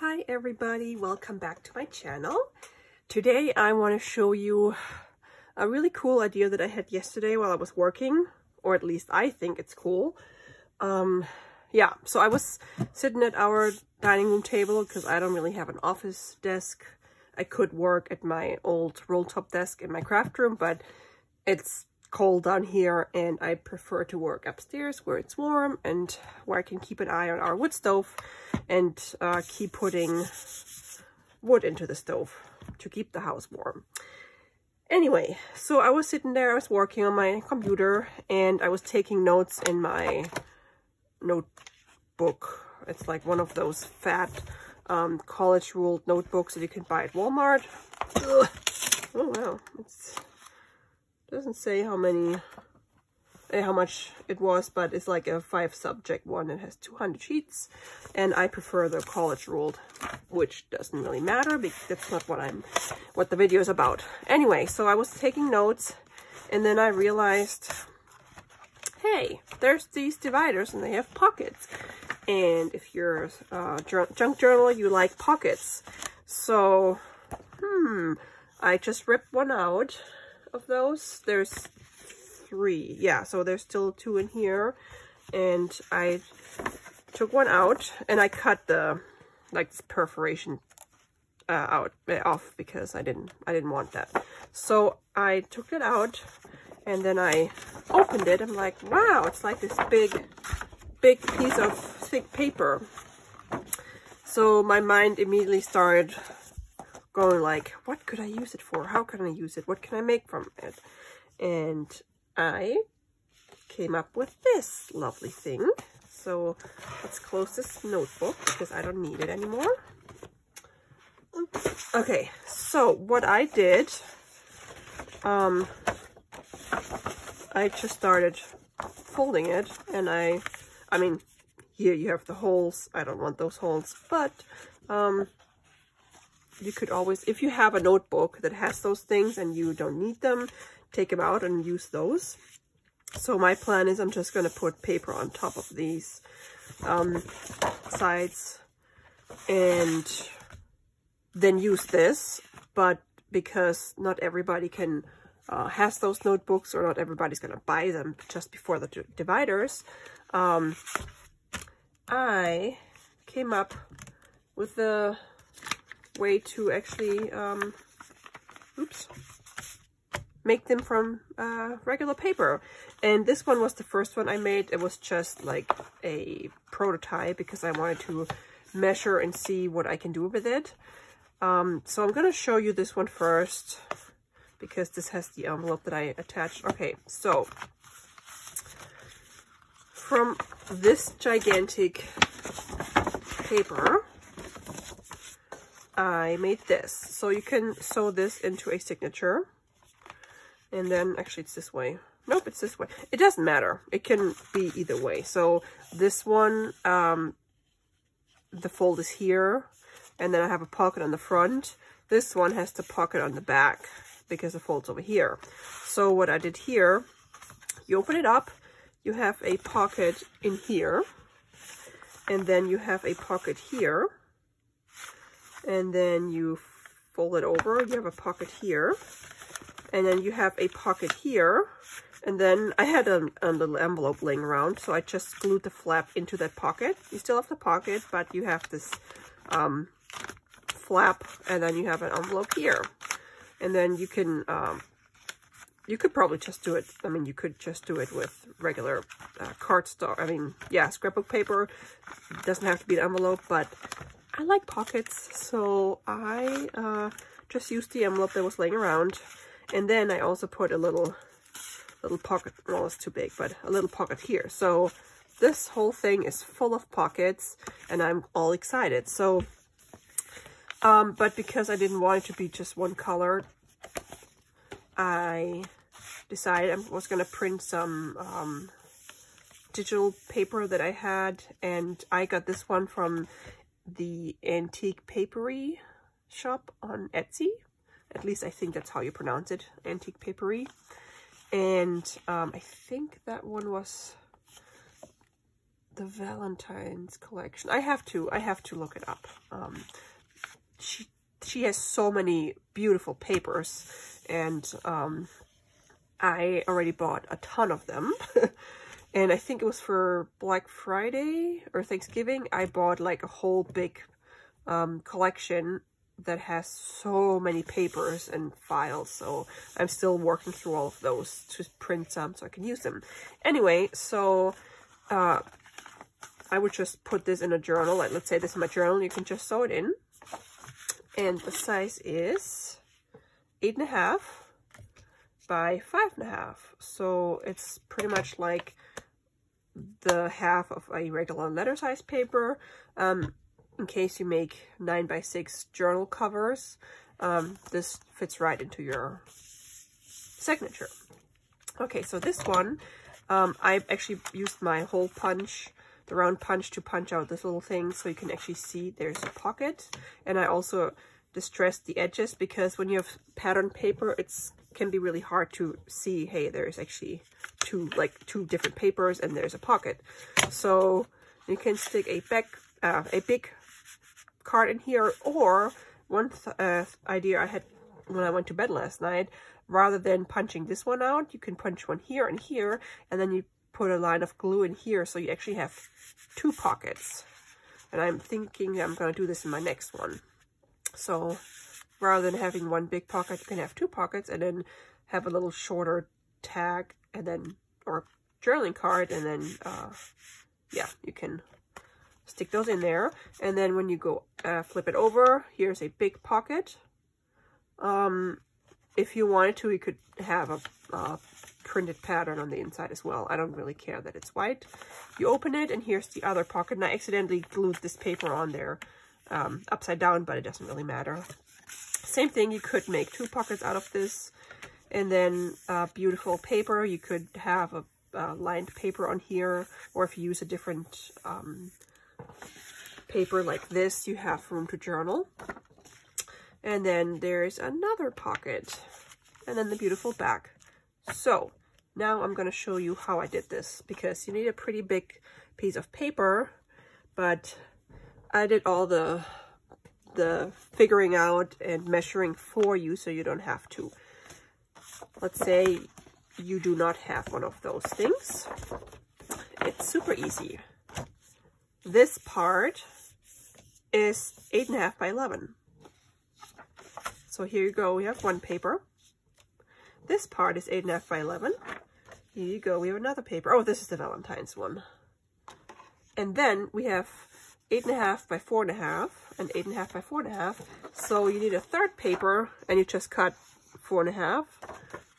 Hi everybody, welcome back to my channel. Today I want to show you a really cool idea that I had yesterday while I was working, or at least I think it's cool. Yeah, so I was sitting at our dining room table because I don't really have an office desk. I could work at my old roll-top desk in my craft room, but it's cold down here and I prefer to work upstairs where it's warm and where I can keep an eye on our wood stove and keep putting wood into the stove to keep the house warm. Anyway, so I was sitting there, I was working on my computer and I was taking notes in my notebook. It's like one of those fat college ruled notebooks that you can buy at Walmart. Ugh. Oh wow, it's doesn't say how much it was, but it's like a 5-subject one. It has 200 sheets, and I prefer the college ruled, which doesn't really matter because that's not what the video is about. Anyway, so I was taking notes, and then I realized, hey, there's these dividers, and they have pockets. And if you're a junk journal, you like pockets. So, I just ripped one out of those. There's 3, yeah, so there's still 2 in here, and I took one out and I cut the this perforation off because I didn't want that. So I took it out and then I opened it. I'm like, wow, it's like this big piece of thick paper. So my mind immediately started going like, what could I use it for? How can I use it? What can I make from it? And I came up with this lovely thing. So let's close this notebook because I don't need it anymore. Okay, so what I did, I just started folding it, and I mean, here you have the holes. I don't want those holes, but you could always, if you have a notebook that has those things and you don't need them, take them out and use those. So my plan is I'm just going to put paper on top of these sides and then use this. But because not everybody can has those notebooks, or not everybody's going to buy them just before the dividers, I came up with the way to actually make them from regular paper. And this one was the first one I made. It was just like a prototype because I wanted to measure and see what I can do with it. So I'm going to show you this one first because this has the envelope that I attached. Okay, so from this gigantic paper I made this. So you can sew this into a signature. And then, actually it's this way. Nope, it's this way. It doesn't matter. It can be either way. So this one, the fold is here. And then I have a pocket on the front. This one has the pocket on the back because the fold's over here. So what I did here, you open it up. You have a pocket in here. And then you have a pocket here. And then you fold it over, you have a pocket here, and then you have a pocket here, and then I had a little envelope laying around, so I just glued the flap into that pocket. You still have the pocket, but you have this flap, and then you have an envelope here. And then you can, you could probably just do it, I mean, you could just do it with regular cardstock, scrapbook paper. It doesn't have to be an envelope, but I like pockets, so I just used the envelope that was laying around, and then I also put a little pocket. Well, it's too big, but a little pocket here. So this whole thing is full of pockets, and I'm all excited. So, but because I didn't want it to be just one color, I decided I was gonna print some digital paper that I had, and I got this one from the Antique Papery shop on Etsy. At least I think that's how you pronounce it, Antique Papery. And I think that one was the Valentine's collection. I have to look it up. She has so many beautiful papers, and I already bought a ton of them. And I think it was for Black Friday or Thanksgiving, I bought like a whole big collection that has so many papers and files. So I'm still working through all of those to print some so I can use them. Anyway, so I would just put this in a journal. Like, let's say this is my journal, you can just sew it in. And the size is 8.5 by 5.5. So it's pretty much like the half of a regular letter size paper. In case you make 9 by 6 journal covers, this fits right into your signature. Okay, so this one, I actually used my hole punch, the round punch, to punch out this little thing so you can actually see there's a pocket. And I also distressed the edges because when you have pattern paper, it can be really hard to see, hey, there's actually two different papers and there's a pocket. So you can stick a big card in here, or one idea I had when I went to bed last night, rather than punching this one out, you can punch one here and here, and then you put a line of glue in here, so you actually have 2 pockets. And I'm thinking I'm going to do this in my next one. So rather than having one big pocket, you can have 2 pockets, and then have a little shorter tag, and then, or journaling card, and then yeah, you can stick those in there. And then when you go flip it over, here's a big pocket. If you wanted to, you could have a printed pattern on the inside as well. I don't really care that it's white. You open it, and here's the other pocket. And I accidentally glued this paper on there upside down, but it doesn't really matter. Same thing, you could make 2 pockets out of this. And then beautiful paper, you could have a lined paper on here, or if you use a different paper like this, you have room to journal. And then there's another pocket, and then the beautiful back. So now I'm going to show you how I did this, because you need a pretty big piece of paper, but I did all the figuring out and measuring for you, so you don't have to. Let's say you do not have one of those things. It's super easy. This part is 8.5 by 11. So here you go, we have one paper. This part is 8.5 by 11. Here you go, we have another paper. Oh, this is the Valentine's one. And then we have 8.5 by 4.5 and 8.5 by 4.5. So you need a third paper, and you just cut 4.5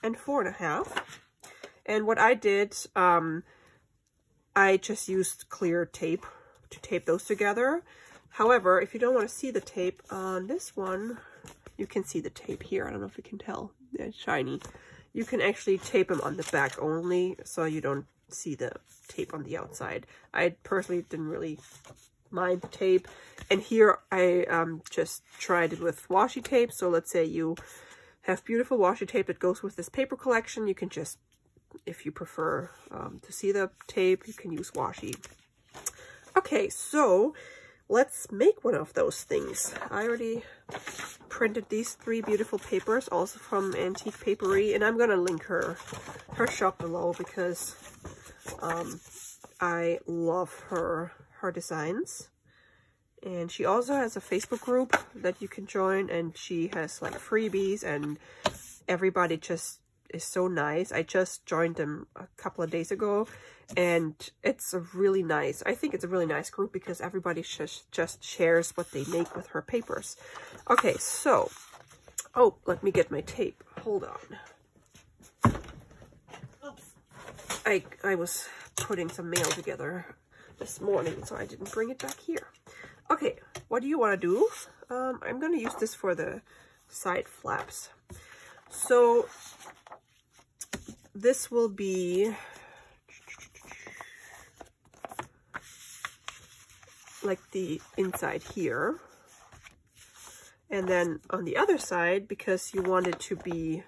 and 4.5. And what I did, I just used clear tape to tape those together. However, if you don't want to see the tape on this one, you can see the tape here. I don't know if you can tell. It's shiny. You can actually tape them on the back only, so you don't see the tape on the outside. I personally didn't really mind the tape. And here I just tried it with washi tape. So let's say you have beautiful washi tape that goes with this paper collection. You can just, if you prefer to see the tape, you can use washi. Okay, so let's make one of those things. I already printed these 3 beautiful papers, also from Antique Papery, and I'm gonna link her shop below, because I love her designs. And she also has a Facebook group that you can join, and she has like freebies, and everybody just is so nice. I just joined them a couple of days ago, and it's a really nice, I think it's a really nice group, because everybody just shares what they make with her papers. Okay, so, oh, let me get my tape. Hold on. Oops. I was putting some mail together this morning, so I didn't bring it back here. Okay, what do you want to do? I'm going to use this for the side flaps. So this will be like the inside here. And then on the other side, because you want it to be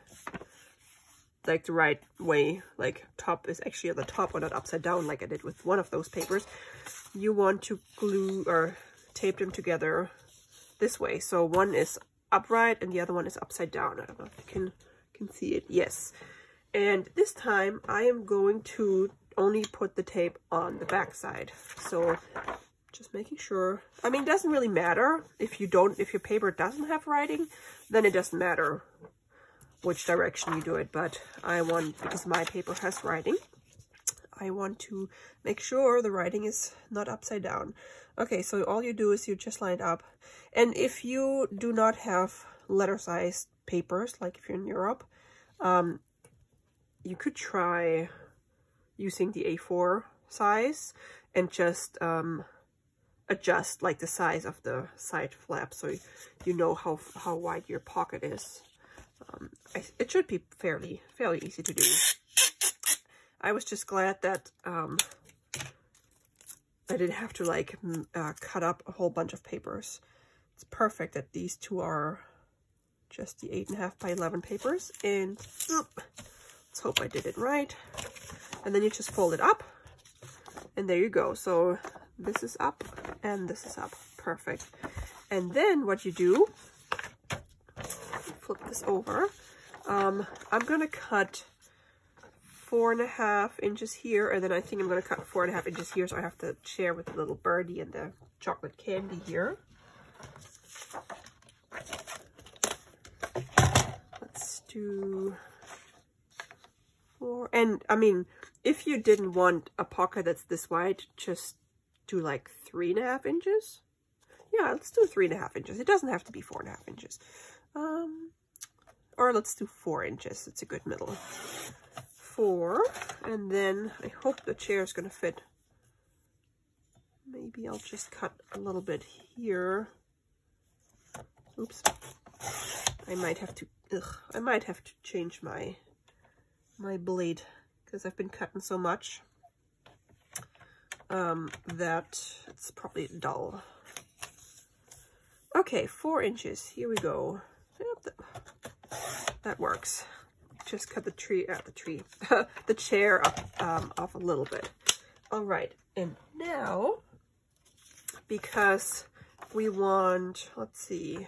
like the right way, like top is actually at the top or not upside down like I did with one of those papers, you want to glue or tape them together this way. So one is upright and the other one is upside down. I don't know if you can see it. Yes. And this time I am going to only put the tape on the back side. So just making sure. I mean, it doesn't really matter if your paper doesn't have writing, then it doesn't matter which direction you do it. But I want, because my paper has writing, I want to make sure the writing is not upside down. Okay, so all you do is you just line it up. And if you do not have letter size papers, like if you're in Europe, you could try using the A4 size and just adjust like the size of the side flap so you know how wide your pocket is. It should be fairly easy to do. I was just glad that I didn't have to like cut up a whole bunch of papers. It's perfect that these two are just the 8.5 by 11 papers. And let's hope I did it right. And then you just fold it up, and there you go. So this is up and this is up. Perfect. And then what you do, flip this over. I'm gonna cut 4.5 inches here, and then I think I'm gonna cut 4.5 inches here, so I have to share with the little birdie and the chocolate candy here. Let's do 4. And I mean, if you didn't want a pocket that's this wide, just do like 3.5 inches. Yeah, let's do 3.5 inches. It doesn't have to be 4.5 inches. Or let's do 4 inches. It's a good middle. 4, and then I hope the chair is gonna fit. Maybe I'll just cut a little bit here. Oops. I might have to change my blade because I've been cutting so much that it's probably dull. Okay, 4 inches. Here we go. Yep, that works. Just cut the the chair up off a little bit. All right, and now because we want, let's see.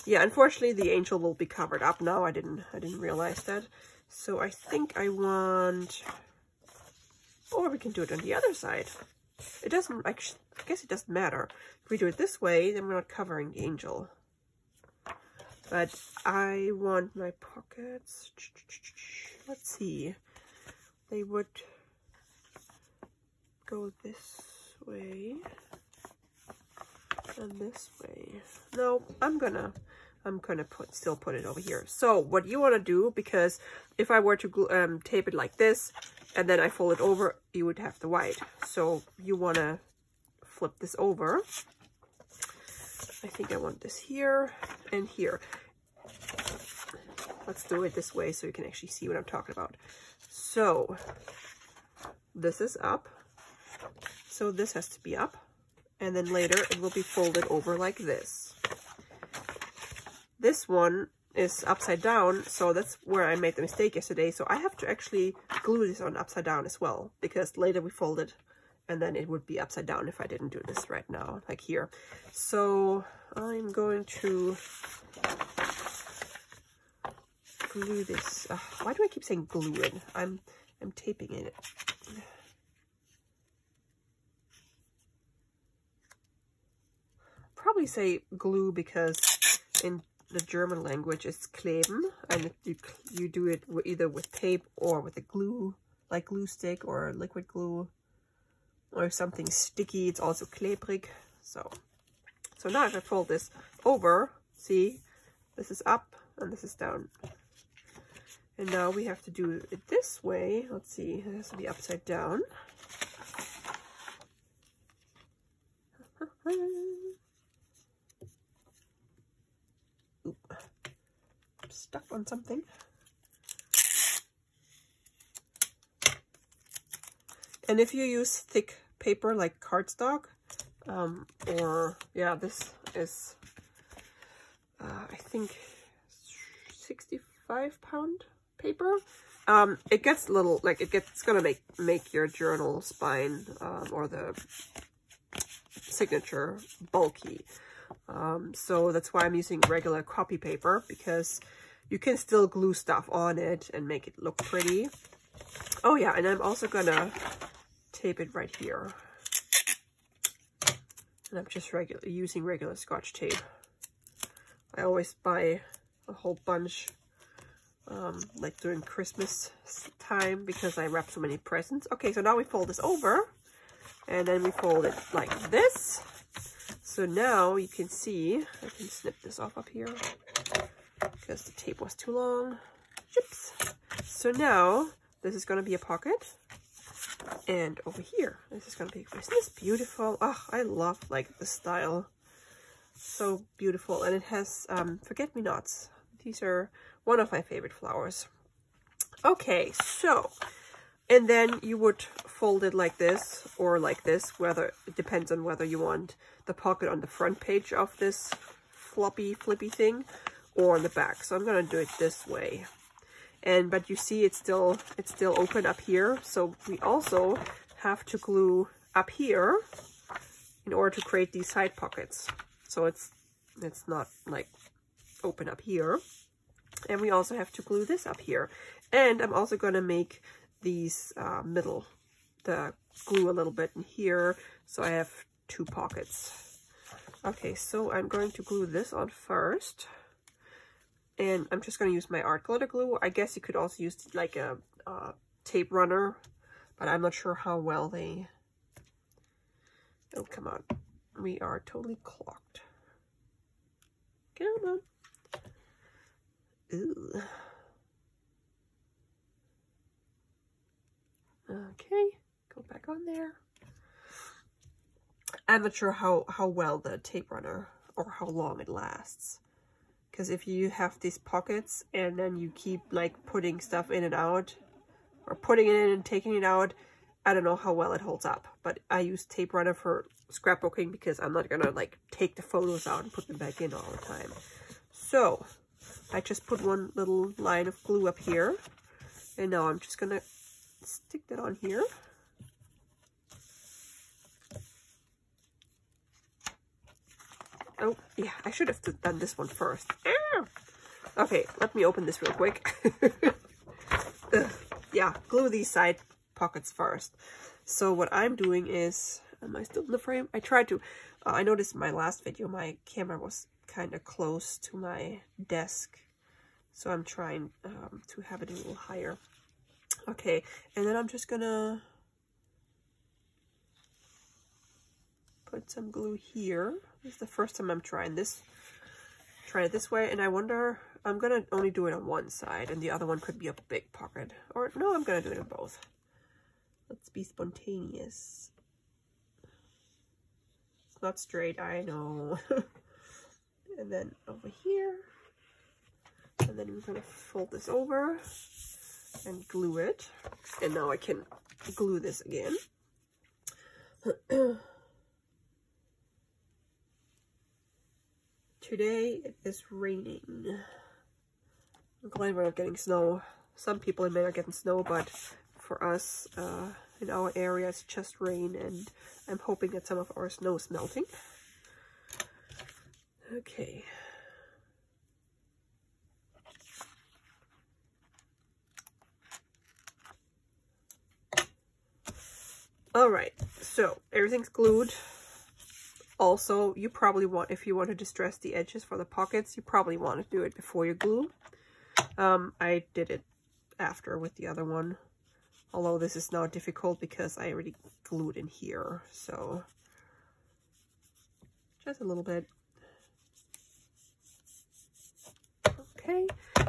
Yeah, unfortunately the angel will be covered up now. I didn't realize that. So I think I want, or we can do it on the other side. It doesn't actually, I guess it doesn't matter. If we do it this way, then we're not covering the angel. But I want my pockets, let's see, they would go this way and this way. No, I'm gonna still put it over here. So what you want to do, because if I were to tape it like this and then I fold it over, you would have the white. So you want to flip this over. I think I want this here and here. Let's do it this way so you can actually see what I'm talking about. So this is up. So this has to be up. And then later it will be folded over like this. This one is upside down, so that's where I made the mistake yesterday. So I have to actually glue this on upside down as well, because later we fold it and then it would be upside down if I didn't do this right now, like here. So I'm going to glue this. Why do I keep saying glue it? I'm taping it. Probably say glue because in the German language it's kleben, and you do it either with tape or with a glue, like glue stick or liquid glue or something sticky. It's also klebrig. So now if I fold this over, see, this is up and this is down. And now we have to do it this way. Let's see, it has to be upside down. Oop. I'm stuck on something. And if you use thick paper like cardstock, or yeah, this is I think 65-pound paper. It gets a little, like, it's gonna make your journal spine, or the signature bulky. So that's why I'm using regular copy paper, because you can still glue stuff on it and make it look pretty. Oh yeah, and I'm also gonna tape it right here. And I'm just using regular Scotch tape. I always buy a whole bunch, like during Christmas time, because I wrap so many presents. Okay, so now we fold this over, and then we fold it like this. So now you can see, I can snip this off up here, because the tape was too long. Chips. So now, this is gonna be a pocket. And over here, this is gonna be, isn't this beautiful? Oh, I love like the style. So beautiful. And it has forget-me-nots. These are one of my favorite flowers. Okay, so, and then you would fold it like this or like this, whether it depends on whether you want the pocket on the front page of this flippy thing or on the back. So I'm gonna do it this way. But you see it's still open up here, so we also have to glue up here in order to create these side pockets. So it's not like open up here. And we also have to glue this up here. And I'm also going to make these the glue a little bit in here, so I have 2 pockets. Okay, so I'm going to glue this on first. And I'm just going to use my art glitter glue. I guess you could also use like a tape runner, but I'm not sure how well they... Oh, come on. We are totally clogged. Come on. Ooh. Okay, go back on there. I'm not sure how well the tape runner, or how long it lasts. Because if you have these pockets and then you keep like putting stuff in and out, or putting it in and taking it out, I don't know how well it holds up. But I use tape runner for scrapbooking because I'm not gonna like take the photos out and put them back in all the time. So I just put one little line of glue up here, and now I'm just gonna stick that on here. Oh, yeah, I should have done this one first. Okay, let me open this real quick. Yeah, glue these side pockets first. So what I'm doing is, am I still in the frame? I tried to, I noticed in my last video, my camera was kind of close to my desk. So I'm trying to have it a little higher. Okay, and then I'm just gonna put some glue here. This is the first time I'm trying this. Try it this way, and I wonder, I'm gonna only do it on one side, and the other one could be a big pocket. Or no, I'm gonna do it on both. Let's be spontaneous. It's not straight, I know. And then over here, and then we're gonna fold this over and glue it. And now I can glue this again. Today it is raining. I'm glad we're not getting snow. Some people in Maine are getting snow, but for us in our area it's just rain, and I'm hoping that some of our snow is melting. Okay. All right, so everything's glued. Also, you probably want, if you want to distress the edges for the pockets, you probably want to do it before you glue. I did it after with the other one, although this is now difficult because I already glued in here, so just a little bit. Okay,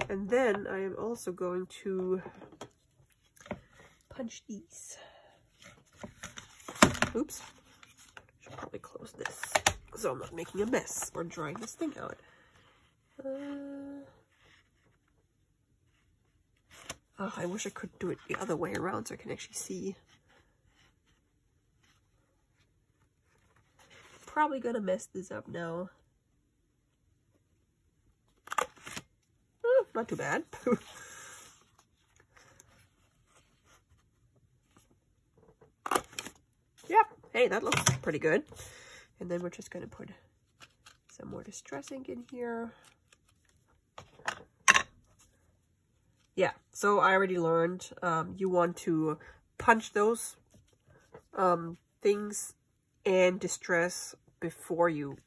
and then I am also going to punch these. Oops. Should probably close this so I'm not making a mess or drying this thing out. Oh, I wish I could do it the other way around so I can actually see. Probably gonna mess this up now. Oh, not too bad. hey, that looks pretty good. And then we're just going to put some more distress ink in here. Yeah, so I already learned you want to punch those things and distress before you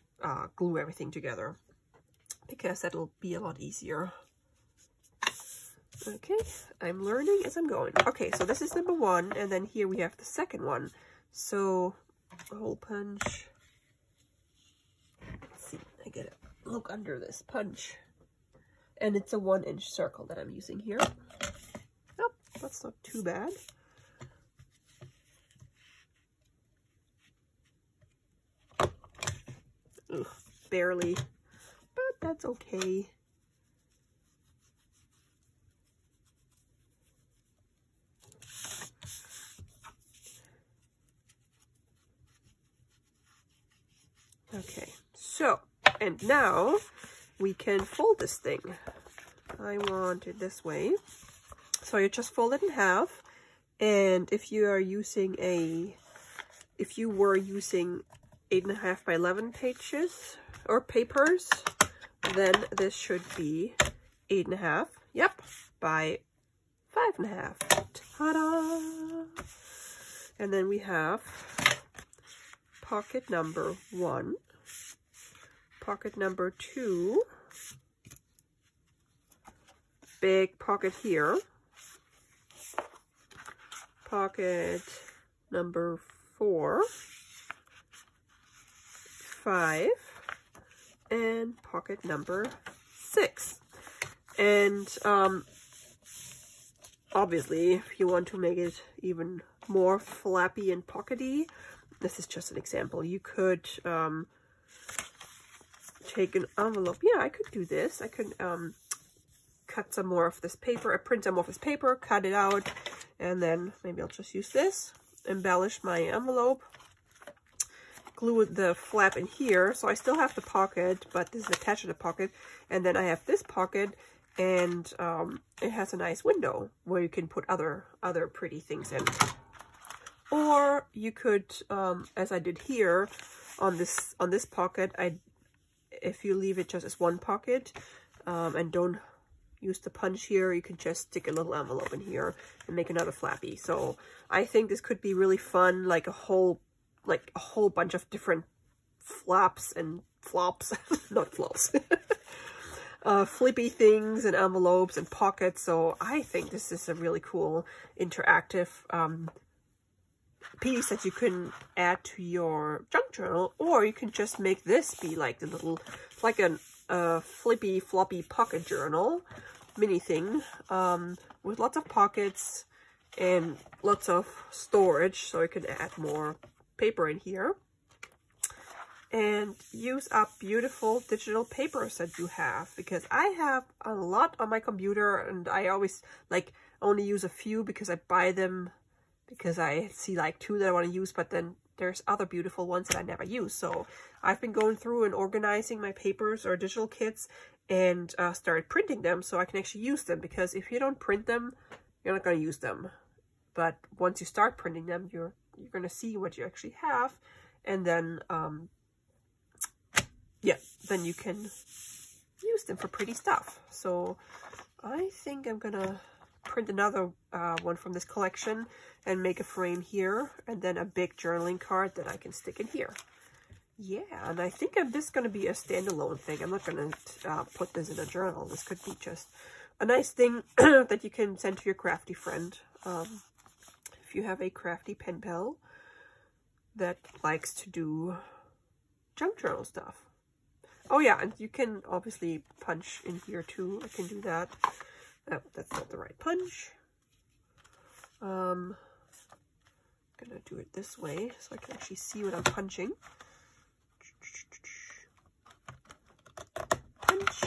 glue everything together, because that'll be a lot easier. Okay, I'm learning as I'm going. Okay, so this is number 1, and then here we have the second one. So, hole punch. Let's see, I get it. Look under this punch. And it's a 1-inch circle that I'm using here. Nope, that's not too bad. Ugh, barely, but that's okay. Okay, so, and now we can fold this thing. I want it this way. So you just fold it in half, and if you are using if you were using 8.5 by 11 pages or papers, then this should be 8.5, yep, by 5.5. Ta-da! And then we have pocket number 1, pocket number 2, big pocket here, pocket number 4, 5, and pocket number 6. And obviously, if you want to make it even more flappy and pockety, this is just an example. You could take an envelope. Yeah, I could do this. I could cut some more of this paper, print some more of this paper, cut it out, and then maybe I'll just use this, embellish my envelope, glue the flap in here, so I still have the pocket, but this is attached to the pocket, and then I have this pocket, and it has a nice window where you can put other pretty things in. Or you could, as I did here on this pocket, if you leave it just as one pocket and don't use the punch here, you can just stick a little envelope in here and make another flappy. So I think this could be really fun, like a whole bunch of different flaps and flops, not flops, flippy things and envelopes and pockets. So I think this is a really cool interactive piece that you can add to your junk journal, or you can just make this be like the little, like a flippy floppy pocket journal mini thing with lots of pockets and lots of storage, so you can add more paper in here and use up beautiful digital papers that you have, because I have a lot on my computer and I always like only use a few because I buy them because I see like 2 that I want to use, but then there's other beautiful ones that I never use. So I've been going through and organizing my papers or digital kits and started printing them so I can actually use them, because if you don't print them, you're not going to use them. But once you start printing them, you're going to see what you actually have, and then yeah, then you can use them for pretty stuff. So I think I'm gonna print another one from this collection and make a frame here, and then a big journaling card that I can stick in here. Yeah, and I think this is going to be a standalone thing. I'm not going to put this in a journal. This could be just a nice thing that you can send to your crafty friend. If you have a crafty pen pal that likes to do junk journal stuff. Oh yeah, and you can obviously punch in here too. I can do that. Oh, that's not the right punch. Gonna do it this way so I can actually see what I'm punching. Punch.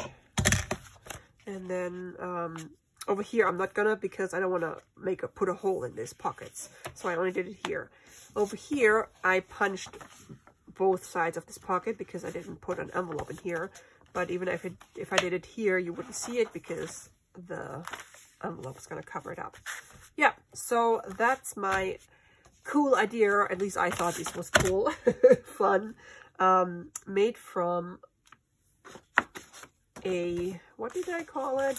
And then over here I'm not gonna, because I don't want to put a hole in these pockets, so I only did it here. Over here I punched both sides of this pocket because I didn't put an envelope in here, but even if I did it here, you wouldn't see it because the envelope is going to cover it up. Yeah, so that's my cool idea. At least I thought this was cool. Fun. Made from a, what did I call it?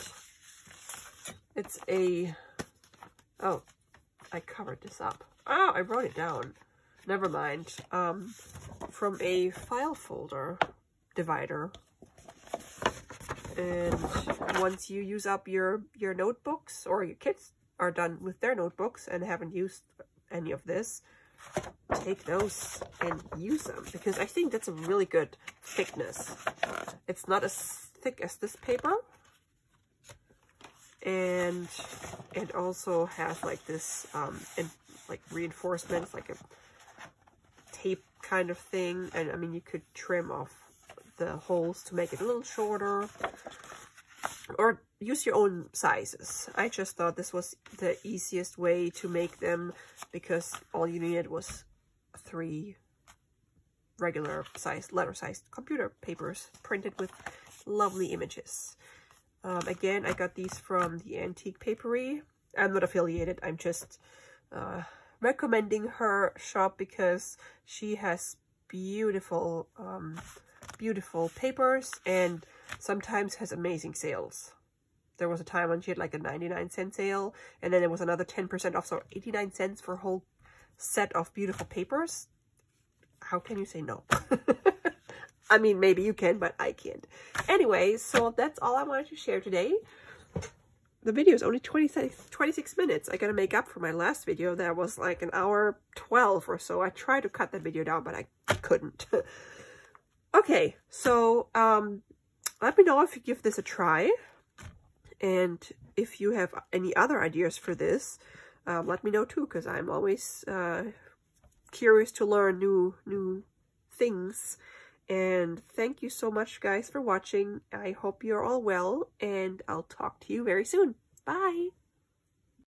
It's a, oh, I covered this up. Oh, I wrote it down. Never mind. From a file folder divider. And once you use up your notebooks, or your kids are done with their notebooks and haven't used any of this, take those and use them, because I think that's a really good thickness. It's not as thick as this paper, and it also has like this and like reinforcements, like a tape kind of thing. And I mean, you could trim off the holes to make it a little shorter, or use your own sizes. I just thought this was the easiest way to make them, because all you needed was 3 regular sized, letter sized computer papers printed with lovely images. Again, I got these from the Antique Papery. I'm not affiliated, I'm just recommending her shop because she has beautiful beautiful papers, and sometimes has amazing sales. There was a time when she had like a 99-cent sale, and then there was another 10% off, so 89 cents for a whole set of beautiful papers. How can you say no? I mean, maybe you can, but I can't. Anyway, so that's all I wanted to share today. The video is only 26 minutes. I gotta make up for my last video that was like an hour 12 or so. I tried to cut that video down, but I couldn't. Okay, so let me know if you give this a try, and if you have any other ideas for this, let me know too, because I'm always curious to learn new things. And thank you so much, guys, for watching. I hope you're all well, and I'll talk to you very soon. Bye!